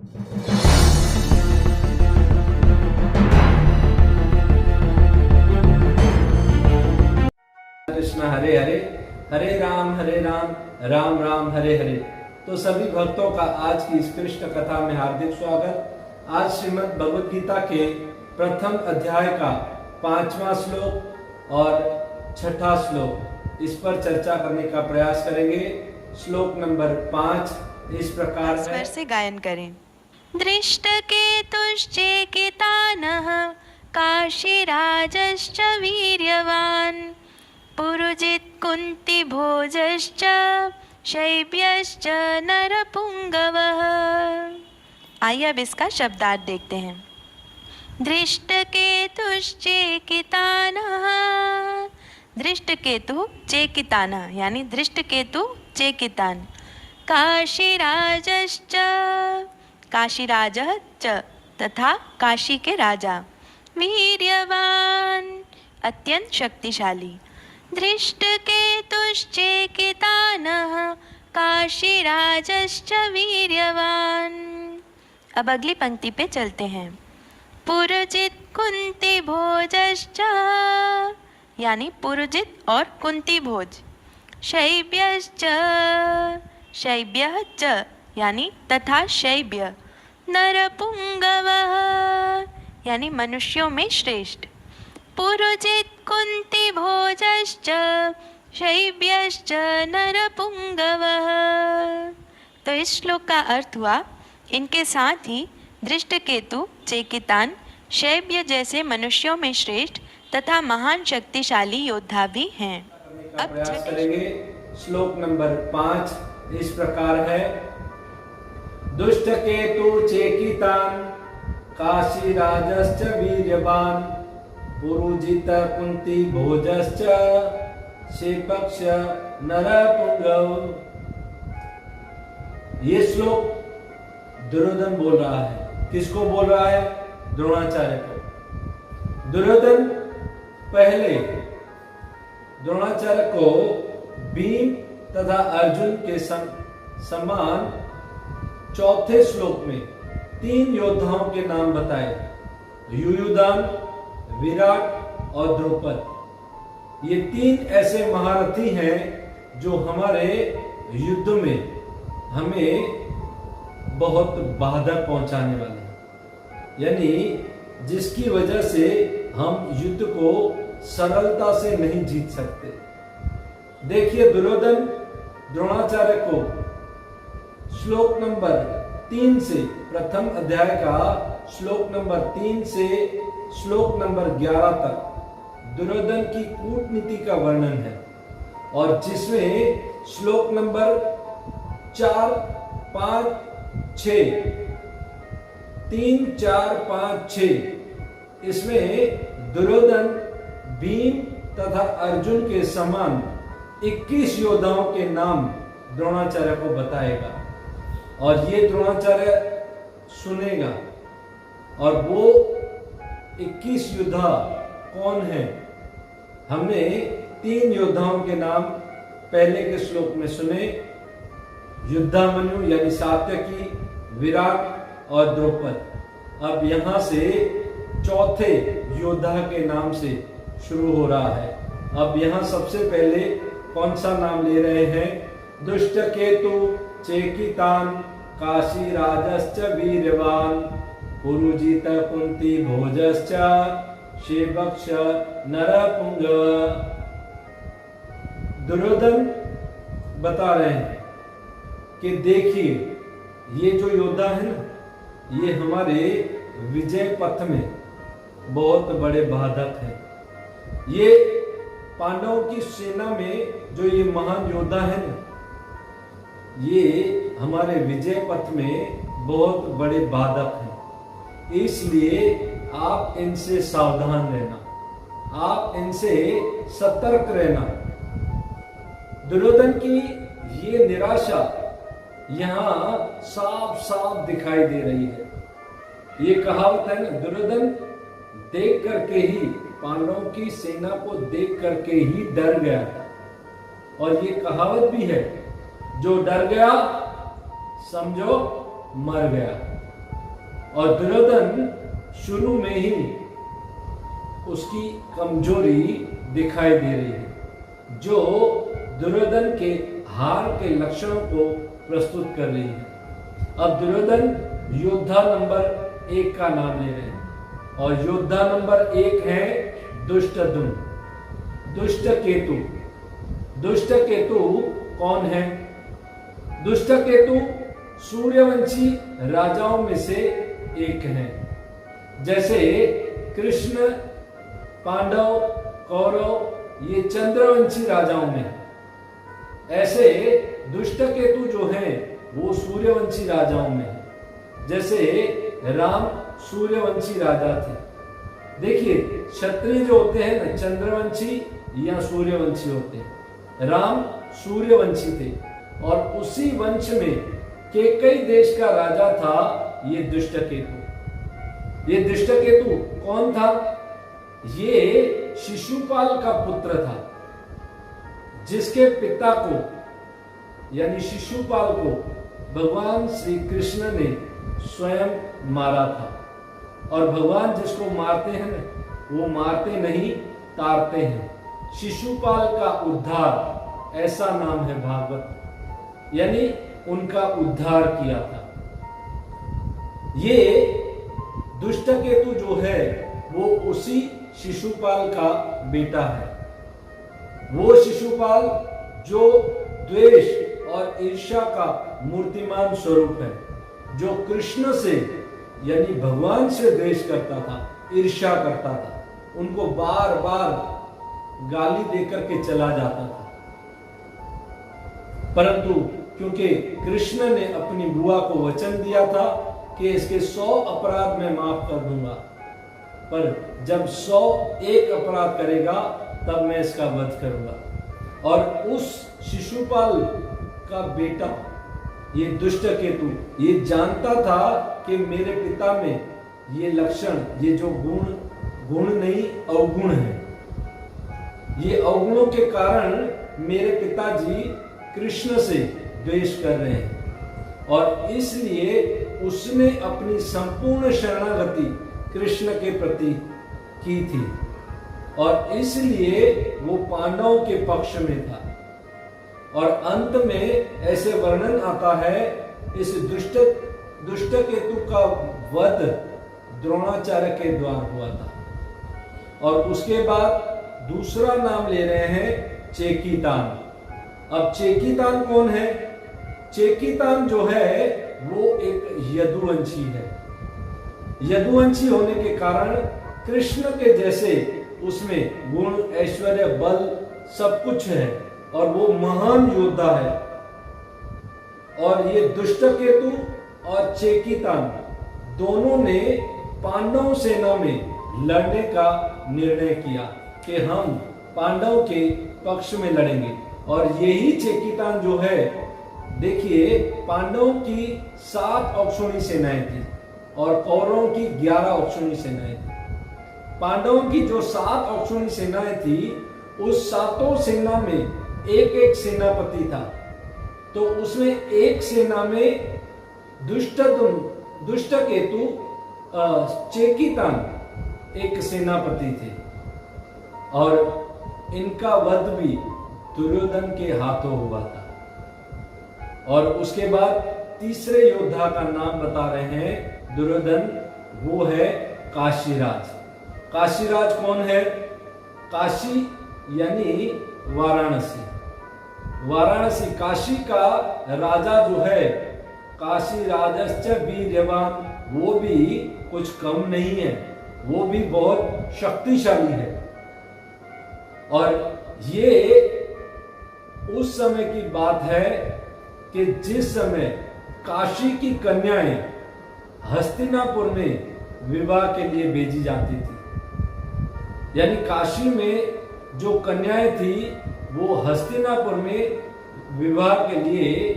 कृष्ण हरे हरे, हरे राम राम राम हरे हरे। तो सभी भक्तों का आज की इस कृष्ण कथा में हार्दिक स्वागत। आज श्रीमद् भगवद गीता के प्रथम अध्याय का 5वां श्लोक और 6ठा श्लोक, इस पर चर्चा करने का प्रयास करेंगे। श्लोक नंबर 5 इस प्रकार है। स्वर से गायन करें। दृष्टकेतुश्चेकितानः काशीराजश्च वीर्यवान् पुरुजित् कुन्तिभोजश्च शैब्यश्च नरपुंगवः। आइए अब इसका शब्दार्थ देखते हैं। दृष्टकेतुश्चेकितानः, दृष्टकेतु चेकितानः यानी दृष्टकेतु चेकितान। काशीराजश्च, काशीराजः च तथा काशी के राजा। वीर्यवान अत्यंत शक्तिशाली। दृष्टकेतुश्चेकितानः काशीराजश्च वीर्यवान। अब अगली पंक्ति पे चलते हैं। पुरुजित कुंती भोजश्च यानी पुरुजित और कुंती भोज। शैब्यश्च, शैब्यः च यानी तथा शैब्य। नरपुंगवः यानी मनुष्यों में श्रेष्ठ। पुरुजित कुंती भोजश्च शैब्यश्च नरपुंगवः। तो इस श्लोक का अर्थ हुआ, इनके साथ ही दृष्टकेतु चेकितान शैब्य जैसे मनुष्यों में श्रेष्ठ तथा महान शक्तिशाली योद्धा भी हैं। अब प्रयास करेंगे। श्लोक नंबर 5 इस प्रकार है। दुष्टकेतु चेकितान काशीराजश्च वीर्यवान पुरुजित कुंती भोजश्च शैब्यश्च नरपुंगव। ये श्लोक दुर्योधन बोल रहा है। किसको बोल रहा है? द्रोणाचार्य को। दुर्योधन पहले द्रोणाचार्य को भीम तथा अर्जुन के समान चौथे श्लोक में 3 योद्धाओं के नाम बताए, युयुधान, विराट और द्रौपद। ये 3 ऐसे महारथी हैं जो हमारे युद्ध में हमें बहुत बाधा पहुंचाने वाले हैं, यानी जिसकी वजह से हम युद्ध को सरलता से नहीं जीत सकते। देखिए, दुर्योधन द्रोणाचार्य को श्लोक नंबर 3 से, प्रथम अध्याय का श्लोक नंबर 3 से श्लोक नंबर 11 तक दुर्योधन की कूटनीति का वर्णन है, और जिसमें श्लोक नंबर 4, 5, 6, 3, 4, 5, 6 इसमें दुर्योधन भीम तथा अर्जुन के समान 21 योद्धाओं के नाम द्रोणाचार्य को बताएगा, और ये द्रोणाचार्य सुनेगा। और वो 21 योद्धा कौन है? हमने 3 योद्धाओं के नाम पहले के श्लोक में सुने, युद्धामन्यु यानी सात्यकी, विराट और द्रौपद। अब यहां से चौथे योद्धा के नाम से शुरू हो रहा है। अब यहां सबसे पहले कौन सा नाम ले रहे हैं? दुष्टकेतु चेकितान काशीराजश्च वीर्यवान पुरुजित कुंती भोजश्च शैब्यश्च नरपुंगव। दुर्योधन बता रहे हैं कि देखिए, ये जो योद्धा है ना, ये हमारे विजय पथ में बहुत बड़े बाधक हैं। ये पांडवों की सेना में जो ये महान योद्धा है ना, ये हमारे विजय पथ में बहुत बड़े बाधक हैं। इसलिए आप इनसे सावधान रहना, आप इनसे सतर्क रहना। दुर्योधन की ये निराशा यहाँ साफ साफ दिखाई दे रही है। ये कहावत है ना, दुर्योधन देख करके ही, पांडवों की सेना को देख करके ही डर गया। और ये कहावत भी है, जो डर गया समझो मर गया। और दुर्योधन शुरू में ही उसकी कमजोरी दिखाई दे रही है, जो दुर्योधन के हार के लक्षणों को प्रस्तुत कर रही है। अब दुर्योधन योद्धा नंबर 1 का नाम ले रहे हैं, और योद्धा नंबर 1 है दुष्टद्युम्न, दुष्टकेतु। दुष्टकेतु कौन है? दुष्टकेतु सूर्यवंशी राजाओं में से एक है। जैसे कृष्ण, पांडव, कौरव ये चंद्रवंशी राजाओं में, ऐसे दुष्टकेतु जो है वो सूर्यवंशी राजाओं में है। जैसे राम सूर्यवंशी राजा थे। देखिए, क्षत्रिय जो होते हैं ना, चंद्रवंशी या सूर्यवंशी होते हैं। राम सूर्यवंशी थे, और उसी वंश में केकई देश का राजा था ये दुष्टकेतु। ये दुष्टकेतु कौन था? ये शिशुपाल का पुत्र था, जिसके पिता को यानी शिशुपाल को भगवान श्री कृष्ण ने स्वयं मारा था। और भगवान जिसको मारते हैं ना, वो मारते नहीं, तारते हैं। शिशुपाल का उद्धार, ऐसा नाम है भागवत, यानी उनका उद्धार किया था। ये दुष्टकेतु जो है वो उसी शिशुपाल का बेटा है। वो शिशुपाल जो द्वेष और ईर्ष्या का मूर्तिमान स्वरूप है, जो कृष्ण से यानी भगवान से द्वेष करता था, ईर्ष्या करता था, उनको बार बार गाली देकर के चला जाता था। परंतु क्योंकि कृष्ण ने अपनी बुआ को वचन दिया था कि इसके 100 अपराध मैं माफ कर दूंगा, पर जब 101 अपराध करेगा तब मैं इसका वध करूंगा। और उस शिशुपाल का बेटा ये दुष्टकेतु ये जानता था कि मेरे पिता में ये लक्षण, ये जो गुण नहीं अवगुण है, ये अवगुणों के कारण मेरे पिताजी कृष्ण से द्वेष कर रहे हैं, और इसलिए उसने अपनी संपूर्ण शरणागति कृष्ण के प्रति की थी, और इसलिए वो पांडवों के पक्ष में था। और अंत में ऐसे वर्णन आता है, इस दुष्टकेतु का वध द्रोणाचार्य के द्वारा हुआ था। और उसके बाद दूसरा नाम ले रहे हैं चेकितान। अब चेकितान कौन है? चेकितान जो है वो एक यदुवंशी है। यदुवंशी होने के कारण कृष्ण के जैसे उसमें गुण, ऐश्वर्य, बल सब कुछ है, और वो महान योद्धा है। और ये दुष्टकेतु और चेकितान दोनों ने पांडव सेना में लड़ने का निर्णय किया कि हम पांडव के पक्ष में लड़ेंगे। और यही चेकितान जो है, देखिए, पांडवों की 7 अक्षौणी सेनाएं थी और कौरवों की 11 अक्षौणी सेनाएं थी। पांडवों की जो 7 अक्षौणी सेनाएं थी, उस 7 सेना में एक एक सेनापति था। तो उसमें एक सेना में दुष्टकेतु, चेकितान एक सेनापति थे, और इनका वध भी दुर्योधन के हाथों हुआ था। और उसके बाद तीसरे योद्धा का नाम बता रहे हैं दुर्योधन, वो है काशीराज। काशीराज कौन है? काशी यानी वाराणसी। वाराणसी, काशी का राजा जो है, काशी राजश्च वीर्यवान, वो भी कुछ कम नहीं है, वो भी बहुत शक्तिशाली है। और ये उस समय की बात है कि जिस समय काशी की कन्याएं हस्तिनापुर में विवाह के लिए भेजी जाती थी, यानी काशी में जो कन्याएं थी वो हस्तिनापुर में विवाह के लिए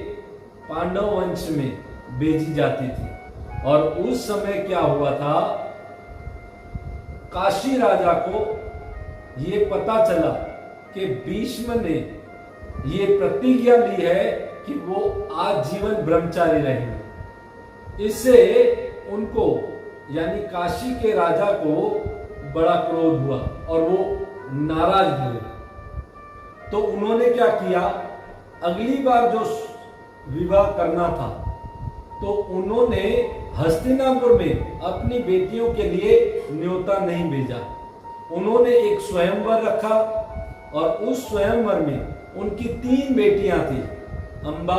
पांडव वंश में भेजी जाती थी। और उस समय क्या हुआ था, काशी राजा को ये पता चला कि भीष्म ने ये प्रतिज्ञा ली है कि वो आजीवन ब्रह्मचारी रहेंगे। इससे उनको यानी काशी के राजा को बड़ा क्रोध हुआ और वो नाराज हुए। तो उन्होंने क्या किया, अगली बार जो विवाह करना था तो उन्होंने हस्तिनापुर में अपनी बेटियों के लिए न्योता नहीं भेजा। उन्होंने एक स्वयंवर रखा और उस स्वयंवर में उनकी 3 बेटियां थी, अंबा,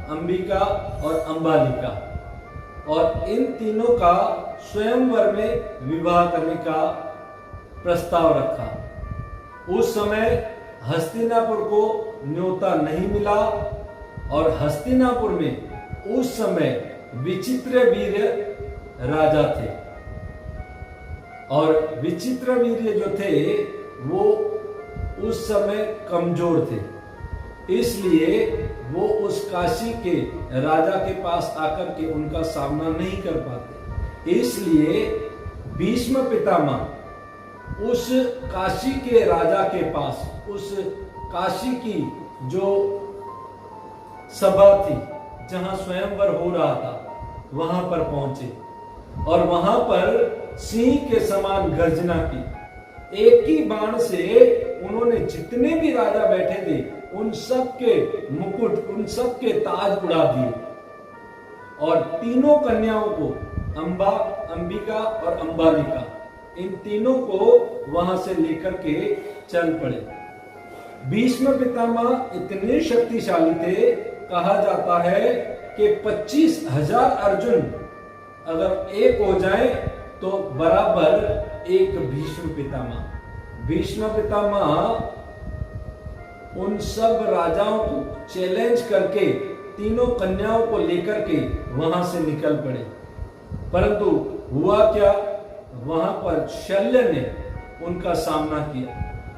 अंबिका और अंबालिका, और इन तीनों का स्वयंवर में विवाह करने का प्रस्ताव रखा। उस समय हस्तिनापुर को न्योता नहीं मिला और हस्तिनापुर में उस समय विचित्रवीर्य राजा थे और विचित्रवीर्य जो थे वो उस समय कमजोर थे, इसलिए वो उस काशी के राजा के पास आकर के उनका सामना नहीं कर पाते। इसलिए भीष्म पितामह उस काशी के राजा के पास, उस काशी की जो सभा थी जहां स्वयंवर हो रहा था, वहां पर पहुंचे और वहां पर सिंह के समान गर्जना की। एक ही बाण से उन्होंने जितने भी राजा बैठे थे उन सब के मुकुट, उन सब के ताज उड़ा दिए और तीनों कन्याओं को, अंबा, अंबिका और अंबालिका, इन तीनों को वहां से लेकर के चल पड़े। भीष्म पितामह इतने शक्तिशाली थे, कहा जाता है कि 25,000 अर्जुन अगर एक हो जाए तो बराबर एक भीष्म पितामह। भीष्म पितामह उन सब राजाओं को चैलेंज करके तीनों कन्याओं को लेकर के वहां से निकल पड़े, परंतु हुआ क्या, वहां पर शल्य ने उनका सामना किया,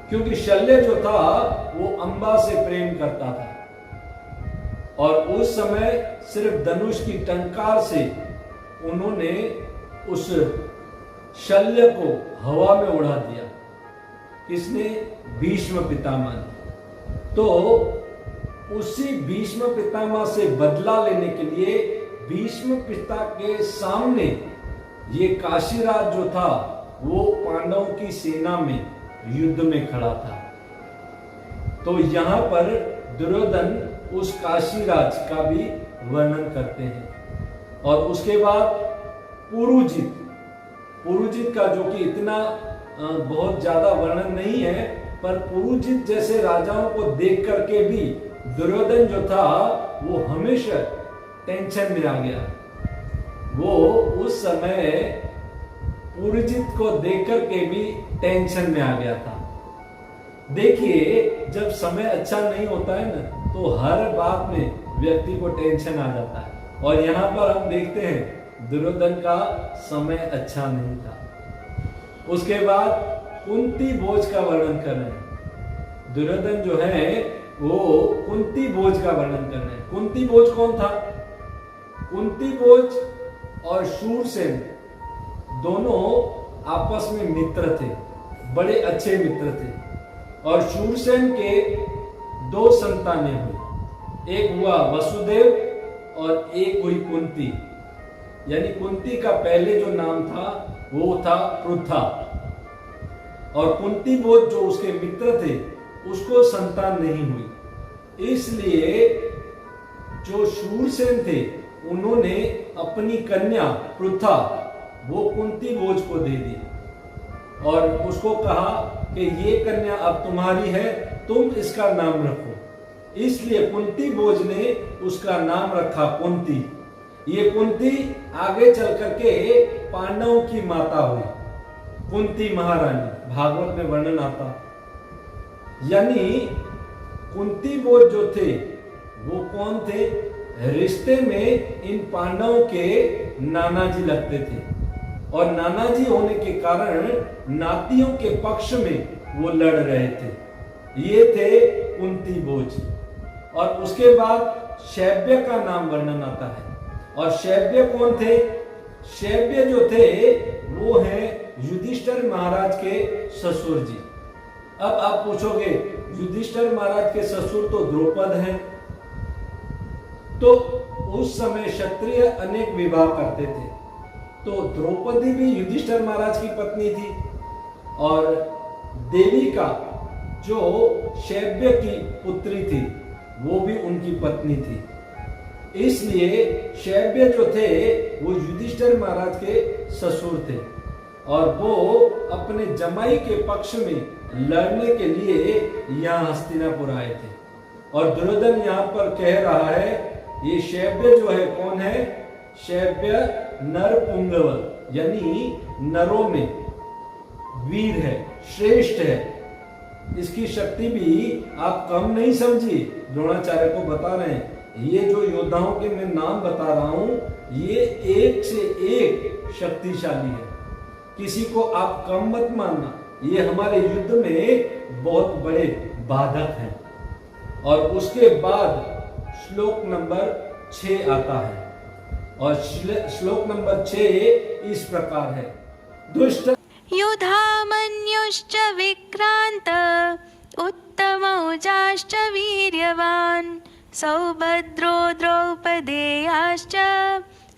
क्योंकि शल्य जो था वो अंबा से प्रेम करता था और उस समय सिर्फ धनुष की टंकार से उन्होंने उस शल्य को हवा में उड़ा दिया। किसने? भीष्म पितामह ने। तो उसी भीष्म पितामह से बदला लेने के लिए भीष्म पिता के सामने ये काशीराज जो था वो पांडवों की सेना में युद्ध में खड़ा था। तो यहां पर दुर्योधन उस काशीराज का भी वर्णन करते हैं। और उसके बाद पुरुजित, पुरुजित का जो कि इतना बहुत ज्यादा वर्णन नहीं है, पर पुरुजित जैसे राजाओं को देख करके भी दुर्योधन जो था वो हमेशा टेंशन में आ गया। वो उस समय पुरुजित को देख करके भी टेंशन में आ गया था। देखिए, जब समय अच्छा नहीं होता है ना तो हर बात में व्यक्ति को टेंशन आ जाता है, और यहाँ पर हम देखते हैं दुर्योधन का समय अच्छा नहीं था। उसके बाद कुंती भोज का वर्णन कर रहे हैं। दुर्योधन जो है वो कुंती भोज का वर्णन कर रहे हैं। कुंती भोज कौन था? कुंती भोज और शूरसेन दोनों आपस में मित्र थे, बड़े अच्छे मित्र थे। और शूरसेन के 2 संतानें हुई, एक हुआ वसुदेव और एक हुई कुंती। यानी कुंती का पहले जो नाम था वो था पृथा, और कुंती भोज जो उसके मित्र थे उसको संतान नहीं हुई। इसलिए जो शूरसेन थे उन्होंने अपनी कन्या पृथा वो कुंती भोज को दे दी और उसको कहा कि ये कन्या अब तुम्हारी है, तुम इसका नाम रखो। इसलिए कुंती भोज ने उसका नाम रखा कुंती। ये कुंती आगे चल करके पांडवों की माता हुई, कुंती महारानी, भागवत में वर्णन आता। यानी कुंती भोज जो थे वो कौन थे? रिश्ते में इन पांडवों के नाना जी लगते थे, और नाना जी होने के कारण नातियों के पक्ष में वो लड़ रहे थे। ये थे कुंती भोज। और उसके बाद शैब्य का नाम वर्णन आता है। और शैब्य कौन थे? शैब्य जो थे वो है युधिष्ठिर महाराज के ससुर जी। अब आप पूछोगे युधिष्ठिर महाराज के ससुर तो द्रौपद हैं। तो उस समय क्षत्रिय अनेक विवाह करते थे, तो द्रौपदी भी युधिष्ठिर महाराज की पत्नी थी और देविका जो शैब्य की पुत्री थी वो भी उनकी पत्नी थी। इसलिए शैब्य जो थे वो युधिष्ठिर महाराज के ससुर थे और वो अपने जमाई के पक्ष में लड़ने के लिए यहाँ हस्तिनापुर आए थे। और दुर्योधन यहाँ पर कह रहा है ये शैब्य जो है कौन है? शैब्य नरपुंगव यानी नरों में वीर है, श्रेष्ठ है। इसकी शक्ति भी आप कम नहीं समझिए, द्रोणाचार्य को बता रहे हैं। ये जो योद्धाओं के मैं नाम बता रहा हूं ये एक से एक शक्तिशाली है, किसी को आप कम मत मानना। ये हमारे युद्ध में बहुत बड़े बाधक हैं। और उसके बाद श्लोक नंबर 6 आता है और श्लोक नंबर 6 इस प्रकार है। दुष्ट युधामन्युश्च विक्रांत उत्तमौजाश्च वीर्यवान् सौभद्रो द्रौपदेयाश्च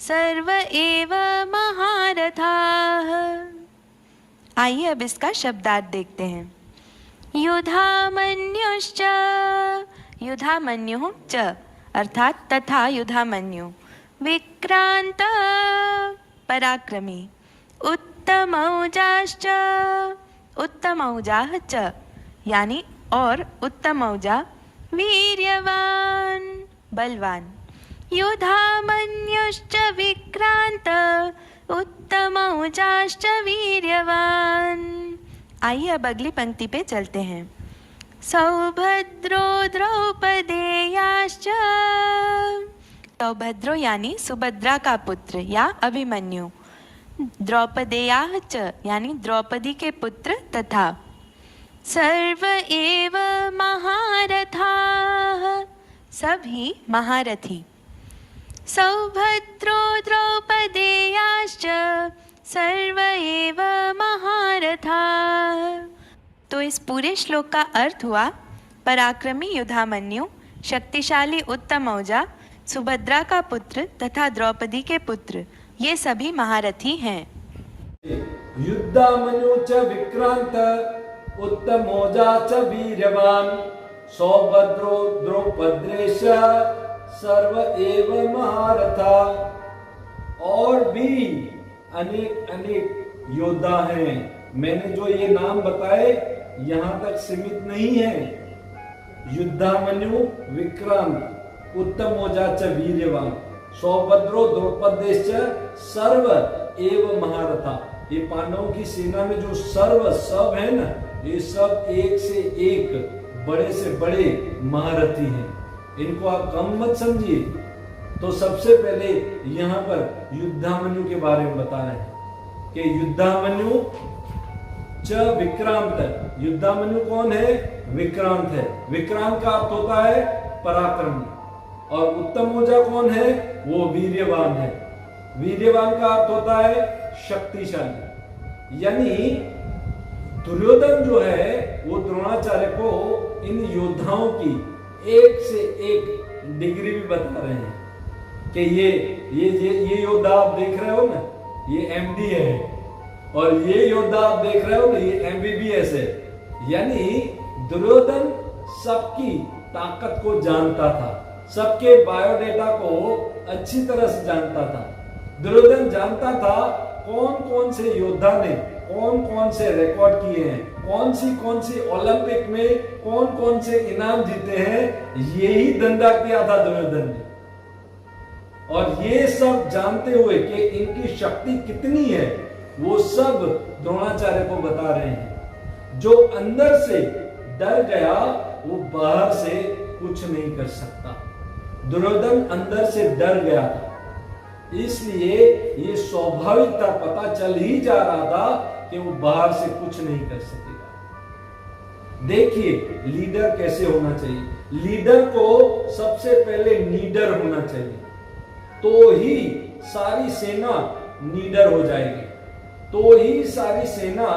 सर्व एव महारथाः। आइए अब इसका शब्दार्थ देखते हैं। युधामन्युश्च, युधामन्युः च अर्थात तथा युधामन्यु, विक्रांत पराक्रमी, उत्तमौजाश्च उत्तमौजाः च यानी और उत्तमौजा, वीर्यवान बलवान। युधामन्युश्च विक्रांत उत्तमौजाश्च वीर्यवान। आइए अब अगली पंक्ति पे चलते हैं। सौभद्रो द्रौपदेयाश्च, सौभद्रो यानी सुभद्रा का पुत्र या अभिमन्यु, द्रौपदेयाः च यानी द्रौपदी के पुत्र तथा सर्व एव महारथाः सभी महारथी। सौभद्रो द्रौपदेयाश्च सर्व एव महारथाः। तो इस पूरे श्लोक का अर्थ हुआ पराक्रमी युधामन्यु, शक्तिशाली उत्तमौजा, सुभद्रा का पुत्र तथा द्रौपदी के पुत्र, ये सभी महारथी हैं। युद्धामन्यु च विक्रांत उत्तमौजा च वीर्यवान सौभद्रो द्रौपदेश सर्व एव महारथा। और भी अनेक अनेक योद्धा हैं। मैंने जो ये नाम बताए यहाँ तक सीमित नहीं है। युद्धामन्यु विक्रांत उत्तमौजा च वीर्यवान सौभद्रो द्रौपदेश सर्व एव महारथा। ये पांडवों की सेना में जो सर्व सब है ना, ये सब एक से एक बड़े से बड़े महारथी हैं। इनको आप कम मत समझिए। तो सबसे पहले यहाँ पर युद्धामन्यु के बारे में बता रहे हैं कि युद्धामन्यु च विक्रांत। युद्धामन्यु कौन है? विक्रांत है। विक्रांत का अर्थ होता है पराक्रमी। और उत्तमौजा कौन है? वो वीर्यवान है। वीर्यवान का अर्थ होता है शक्तिशाली। यानी दुर्योधन जो है वो द्रोणाचार्य को इन योद्धाओं की एक से एक डिग्री भी बता रहे हैं कि ये योद्धा आप देख रहे हो ना, ये एमडी है, और ये योद्धा आप देख रहे हो ना, ये एमबीबीएस है। यानी दुर्योधन सबकी ताकत को जानता था, सबके बायोडेटा को अच्छी तरह से जानता था। दुर्योधन जानता था कौन कौन से योद्धा ने कौन कौन से रिकॉर्ड किए हैं, कौन सी ओलंपिक में कौन कौन से इनाम जीते हैं। यही धंधा किया था दुर्योधन ने। और ये सब जानते हुए कि इनकी शक्ति कितनी है, वो सब द्रोणाचार्य को बता रहे हैं। जो अंदर से डर गया वो बाहर से कुछ नहीं कर सकता। दुर्योधन अंदर से डर गया था, इसलिए ये स्वाभाविकता पता चल ही जा रहा था कि वो बाहर से कुछ नहीं कर सकेगा। देखिए लीडर कैसे होना चाहिए। लीडर को सबसे पहले नीडर होना चाहिए, तो ही सारी सेना नीडर हो जाएगी, तो ही सारी सेना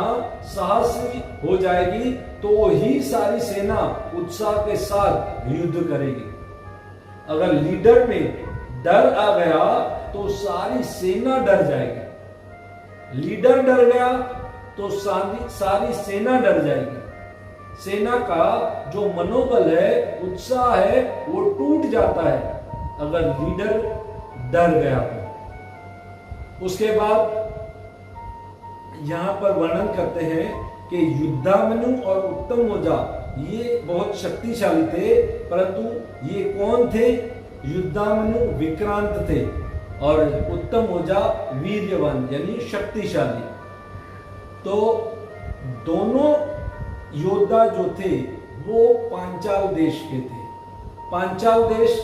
साहसी हो जाएगी, तो ही सारी सेना उत्साह के साथ युद्ध करेगी। अगर लीडर में डर आ गया तो सारी सेना डर जाएगी। लीडर डर गया तो सारी सेना डर जाएगी। सेना का जो मनोबल है, उत्साह है, वो टूट जाता है अगर लीडर डर गया तो। उसके बाद यहां पर वर्णन करते हैं कि युद्धामन्यु और उत्तमौजा ये बहुत शक्तिशाली थे, परंतु ये कौन थे? युद्धामन्यु विक्रांत थे और उत्तमौजा वीर्यवान यानी शक्तिशाली। तो दोनों योद्धा जो थे वो पांचाल देश के थे। पांचाल देश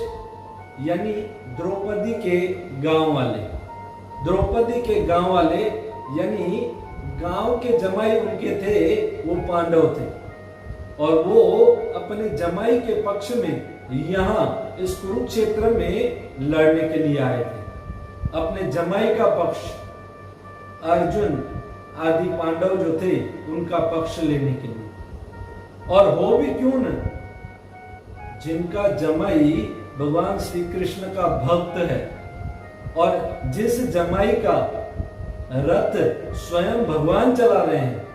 यानी द्रौपदी के गांव वाले। द्रौपदी के गांव वाले यानी गांव के जमाई उनके थे, वो पांडव थे और वो अपने जमाई के पक्ष में यहाँ इस कुरुक्षेत्र में लड़ने के लिए आए थे। अपने जमाई का पक्ष, अर्जुन आदि पांडव जो थे उनका पक्ष लेने के लिए। और हो भी क्यों न, जिनका जमाई भगवान श्री कृष्ण का भक्त है और जिस जमाई का रथ स्वयं भगवान चला रहे हैं,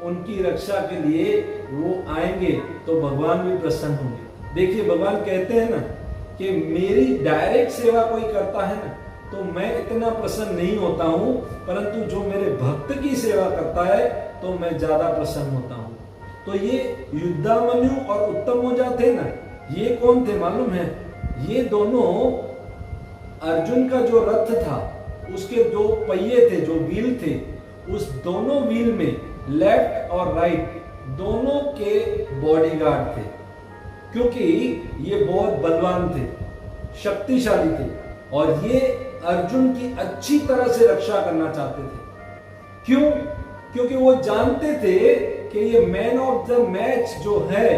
उनकी रक्षा के लिए वो आएंगे तो भगवान भी प्रसन्न होंगे। देखिए भगवान कहते हैं ना कि मेरी डायरेक्ट सेवा कोई करता है ना तो मैं इतना प्रसन्न नहीं होता हूं, परंतु जो मेरे भक्त की सेवा करता है तो मैं ज्यादा प्रसन्न होता हूं। तो ये युद्धामन्यु और उत्तमौजा थे ना, ये कौन थे मालूम है? ये दोनों अर्जुन का जो रथ था उसके दो पहिए थे, जो व्हील थे, उस दोनों व्हील में लेफ्ट और राइट दोनों के बॉडीगार्ड थे, क्योंकि ये बहुत बलवान थे, शक्तिशाली थे और ये अर्जुन की अच्छी तरह से रक्षा करना चाहते थे। क्यों? क्योंकि वो जानते थे कि ये मैन ऑफ द मैच जो है,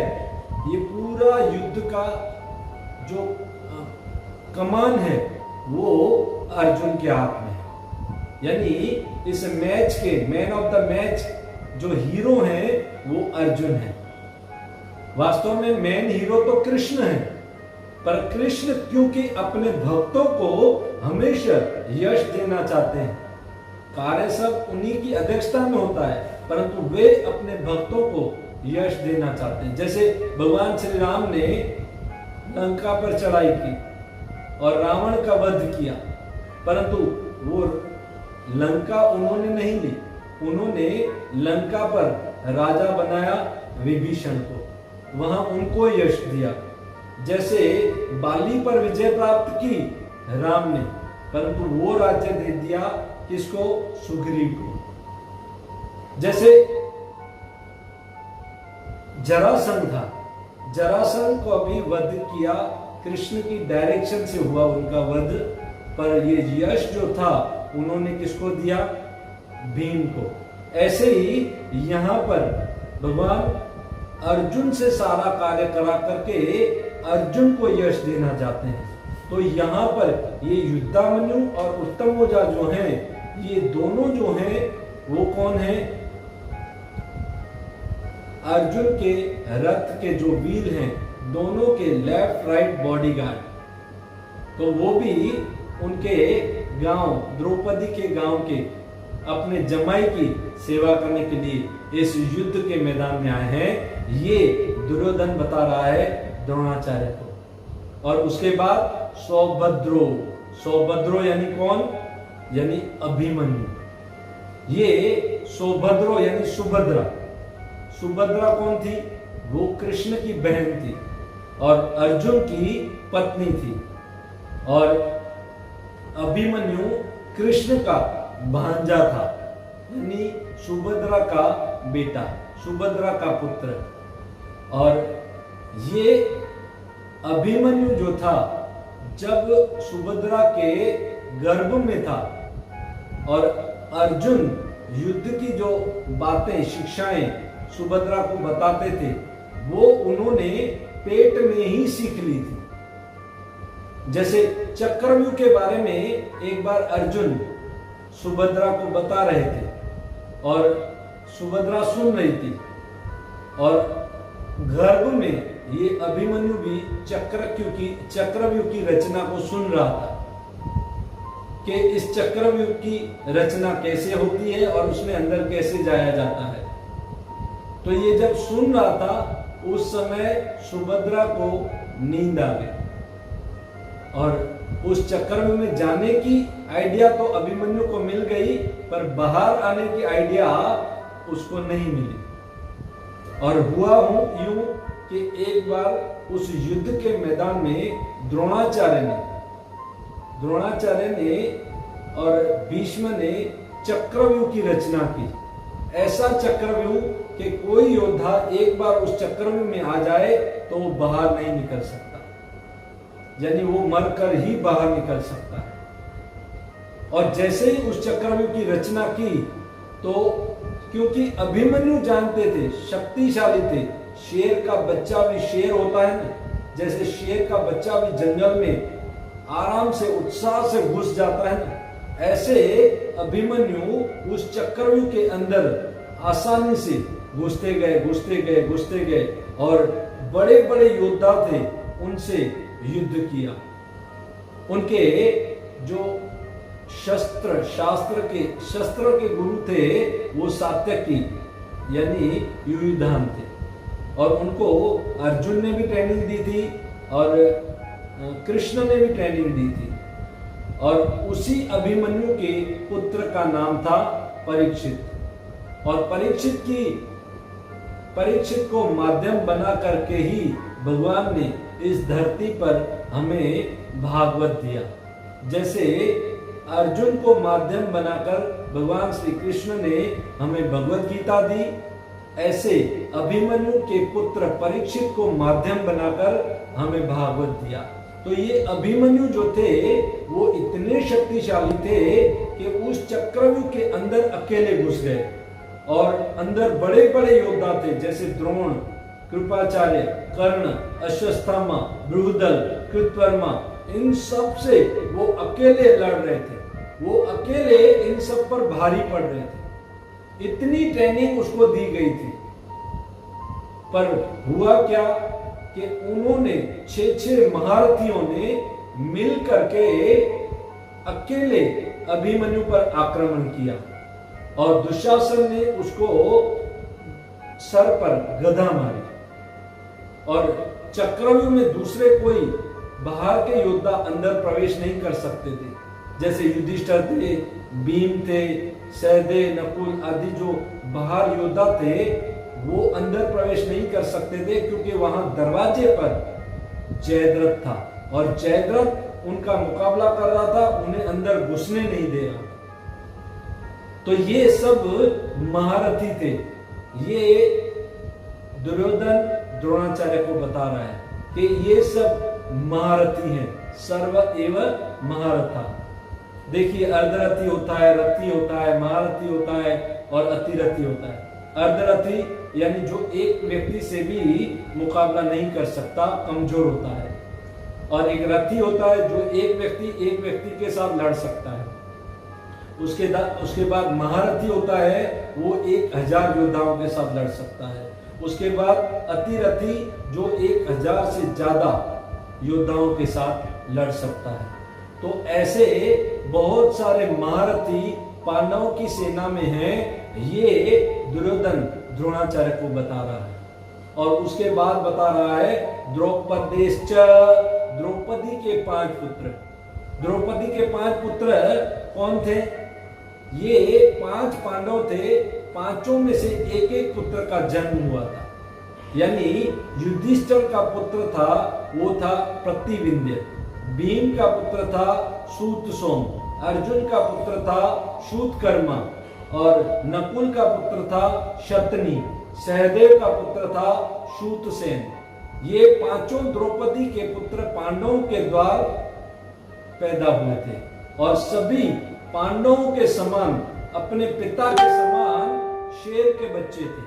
ये पूरा युद्ध का जो कमान है वो अर्जुन के हाथ में है। यानी इस मैच के मैन ऑफ द मैच जो हीरो हैं वो अर्जुन है। वास्तव में मेन हीरो तो कृष्ण है, पर कृष्ण क्योंकि अपने भक्तों को हमेशा यश देना चाहते हैं, कार्य सब उन्हीं की अध्यक्षता में होता है, परंतु वे अपने भक्तों को यश देना चाहते हैं। जैसे भगवान श्री राम ने लंका पर चढ़ाई की और रावण का वध किया, परंतु वो लंका उन्होंने नहीं ली, उन्होंने लंका पर राजा बनाया विभीषण को, वहां उनको यश दिया। जैसे बाली पर विजय प्राप्त की राम ने, परंतु वो राज्य दे दिया किसको? सुग्रीव को। जैसे जरासंध था, जरासंध को अभी वध किया, कृष्ण की डायरेक्शन से हुआ उनका वध, पर ये यश जो था उन्होंने किसको दिया? भीम को। ऐसे ही यहां पर भगवान अर्जुन से सारा कार्य करा करके अर्जुन को यश देना चाहते हैं। तो यहाँ पर ये युद्धामन्यु और उत्तमौजा जो हैं, ये दोनों जो हैं वो कौन है? अर्जुन के रथ के जो व्हील हैं, दोनों के लेफ्ट राइट बॉडीगार्ड। तो वो भी उनके गांव, द्रौपदी के गांव के अपने जमाई की सेवा करने के लिए इस युद्ध के मैदान में आए हैं। ये दुर्योधन बता रहा है द्रोणाचार्य को। और उसके बाद सौभद्रो, सौभद्रो यानी कौन? यानी अभिमन्यु। ये सौभद्रो यानी सुभद्रा, सुभद्रा कौन थी? वो कृष्ण की बहन थी और अर्जुन की पत्नी थी। और अभिमन्यु कृष्ण का भांजा था, यानी सुभद्रा का बेटा, सुभद्रा का पुत्र। और ये अभिमन्यु जो था, जब सुभद्रा के गर्भ में था और अर्जुन युद्ध की जो बातें, शिक्षाएं सुभद्रा को बताते थे, वो उन्होंने पेट में ही सीख ली थी। जैसे चक्रव्यूह के बारे में एक बार अर्जुन सुभद्रा को बता रहे थे और सुभद्रा सुन रही थी, और गर्भ में ये अभिमन्यु भी चक्रव्यूह की रचना को सुन रहा था कि इस चक्रव्यूह की रचना कैसे होती है और उसमें अंदर कैसे जाया जाता है। तो ये जब सुन रहा था उस समय सुभद्रा को नींद आ गई और उस चक्रव्यूह में जाने की आइडिया तो अभिमन्यु को मिल गई, पर बाहर आने की आइडिया उसको नहीं मिली। और हुआ यूं कि एक बार उस युद्ध के मैदान में द्रोणाचार्य ने और भीष्म ने चक्रव्यूह की रचना की। ऐसा चक्रव्यूह कि कोई योद्धा एक बार उस चक्रव्यूह में आ जाए तो वो बाहर नहीं निकल सकता, यानी वो मरकर ही बाहर निकल सकता है। और जैसे ही उस चक्रव्यूह की रचना की तो क्योंकि अभिमन्यु जानते थे, शक्तिशाली थे, शेर का बच्चा भी शेर होता है ना, जैसे शेर का बच्चा भी जंगल में आराम से उत्साह से घुस जाता है ना, ऐसे अभिमन्यु उस चक्रव्यूह के अंदर आसानी से घुसते गए और बड़े बड़े योद्धा थे उनसे युद्ध किया। उनके जो शस्त्र के गुरु थे वो सात्यकी यानी युयुधान थे, और उनको अर्जुन ने भी ट्रेनिंग दी थी और कृष्ण ने भी ट्रेनिंग दी थी। और उसी अभिमन्यु के पुत्र का नाम था परीक्षित, और परीक्षित को माध्यम बना करके ही भगवान ने इस धरती पर हमें भागवत दिया। जैसे अर्जुन को माध्यम बनाकर भगवान श्री कृष्ण ने हमें भगवत गीता दी, ऐसे अभिमन्यु के पुत्र परीक्षित को माध्यम बनाकर हमें भागवत दिया। तो ये अभिमन्यु जो थे वो इतने शक्तिशाली थे कि उस चक्रव्यूह के अंदर अकेले घुस गए, और अंदर बड़े बड़े योद्धा थे जैसे द्रोण, कृपाचार्य, कर्ण, अश्वत्थामा, बृहदल, कृतवर्मा, इन सब से वो अकेले लड़ रहे थे। वो अकेले इन सब पर भारी पड़ रहे थे, इतनी ट्रेनिंग उसको दी गई थी। पर हुआ क्या कि उन्होंने 6 महारथियों ने मिल करके अकेले अभिमन्यु पर आक्रमण किया, और दुशासन ने उसको सर पर गदा मारी। और चक्रव्यूह में दूसरे कोई बाहर के योद्धा अंदर प्रवेश नहीं कर सकते थे, जैसे युधिष्ठिर थे, भीम थे, सहदेव, नकुल आदि जो बाहर योद्धा थे वो अंदर प्रवेश नहीं कर सकते थे, क्योंकि वहां दरवाजे पर जयद्रथ था और जयद्रथ उनका मुकाबला कर रहा था, उन्हें अंदर घुसने नहीं दे रहा। तो ये सब महारथी थे। ये दुर्योधन द्रोणाचार्य को बता रहा है कि ये सब महारथी हैं, सर्व एव महारथा। देखिए अर्धरथी होता है, रथी होता है, महारथी होता है और अतिरथी होता है। अर्धरथी यानी जो एक व्यक्ति से भी मुकाबला नहीं कर सकता, कमजोर होता है, और एक रथी होता है जो एक व्यक्ति के साथ लड़ सकता है। उसके बाद महारथी होता है, वो 1000 योद्धाओं के साथ लड़ सकता है। उसके बाद अतिरथी जो 1000 से ज्यादा योद्धाओं के साथ लड़ सकता है। तो ऐसे बहुत सारे महारथी पांडवों की सेना में हैं, ये दुर्योधन द्रोणाचार्य को बता रहा है। और उसके बाद बता रहा है द्रौपदेश्च, द्रौपदी के 5 पुत्र। द्रौपदी के 5 पुत्र कौन थे? ये 5 पांडव थे, पांचों में से एक पुत्र का जन्म हुआ था। यानी युधिष्ठिर का पुत्र था वो था प्रतिविंध्य, भीम का पुत्र था सूतसोम, अर्जुन का पुत्र था सूतकर्मा, और नकुल का पुत्र था शतनी, सहदेव का पुत्र था सूतसेन। ये पांचों द्रौपदी के पुत्र पांडवों के द्वार पैदा हुए थे, और सभी पांडवों के समान, अपने पिता के समान शेर के बच्चे थे।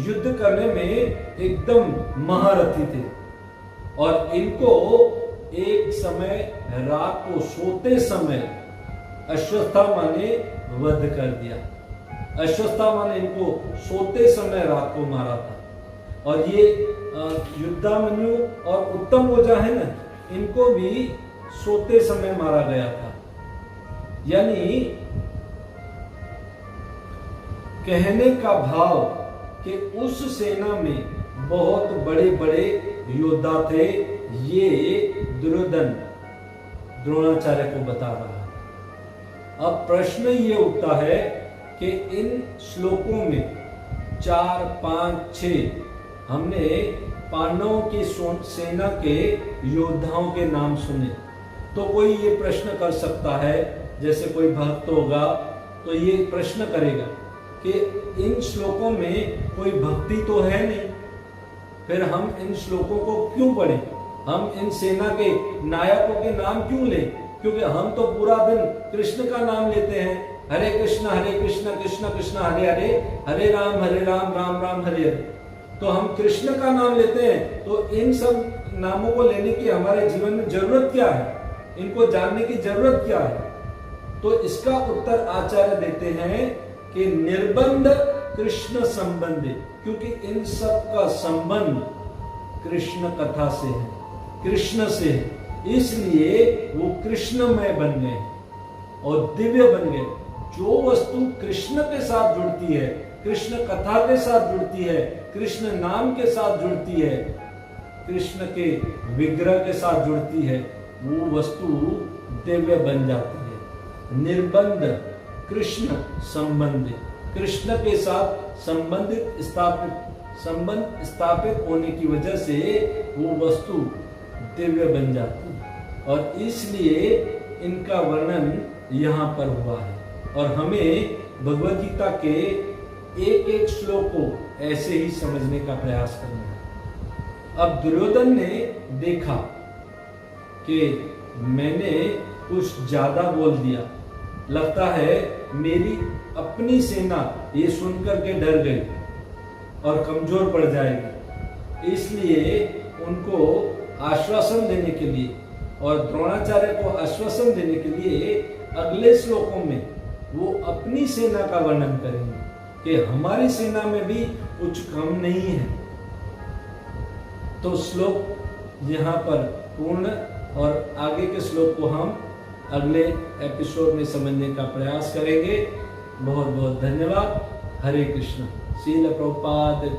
युद्ध करने में एकदम महारथी थे। और इनको एक समय रात को सोते समय अश्वत्थामा ने वध कर दिया। अश्वत्थामा ने इनको सोते समय रात को मारा था। और ये युद्धामन्यु और उत्तम ओजा है ना, इनको भी सोते समय मारा गया था। यानी कहने का भाव कि उस सेना में बहुत बड़े बड़े योद्धा थे, ये दुर्योधन द्रोणाचार्य को बता रहा है। अब प्रश्न ये उठता है कि इन श्लोकों में 4, 5, 6 हमने पांडवों की सेना के योद्धाओं के नाम सुने, तो कोई ये प्रश्न कर सकता है, जैसे कोई भक्त होगा तो ये प्रश्न करेगा कि इन श्लोकों में कोई भक्ति तो है नहीं, फिर हम इन श्लोकों को क्यों पढ़ें, हम इन सेना के नायकों के नाम क्यों लें, क्योंकि हम तो पूरा दिन कृष्ण का नाम लेते हैं, हरे कृष्ण कृष्ण कृष्ण हरे हरे, हरे राम राम राम हरे हरे। तो हम कृष्ण का नाम लेते हैं, तो इन सब नामों को लेने की हमारे जीवन में जरूरत क्या है, इनको जानने की जरूरत क्या है? तो इसका उत्तर आचार्य देते हैं कि निर्बंध कृष्ण संबंधी, क्योंकि इन सब का संबंध कृष्ण कथा से है, कृष्ण से है, इसलिए वो कृष्णमय बन गए और दिव्य बन गए। जो वस्तु कृष्ण के साथ जुड़ती है, कृष्ण कथा के साथ जुड़ती है, कृष्ण नाम के साथ जुड़ती है, कृष्ण के विग्रह के साथ जुड़ती है, वो वस्तु दिव्य बन जाती है। निर्बंध कृष्ण संबंधी, कृष्ण के साथ संबंध स्थापित होने की वजह से वो वस्तु दिव्य बन जाती है, और इसलिए इनका वर्णन यहाँ पर हुआ है। और हमें भगवद गीता के एक एक श्लोक को ऐसे ही समझने का प्रयास करना है। अब दुर्योधन ने देखा कि मैंने कुछ ज्यादा बोल दिया, लगता है मेरी अपनी सेना ये सुनकर के डर गई और कमजोर पड़ जाएगी, इसलिए उनको आश्वासन देने के लिए और द्रोणाचार्य को आश्वासन देने के लिए अगले श्लोकों में वो अपनी सेना का वर्णन करेंगे कि हमारी सेना में भी कुछ कम नहीं है। तो श्लोक यहाँ पर पूर्ण, और आगे के श्लोक को हम अगले एपिसोड में समझने का प्रयास करेंगे। बहुत बहुत धन्यवाद। हरे कृष्ण। श्रील प्रभुपाद।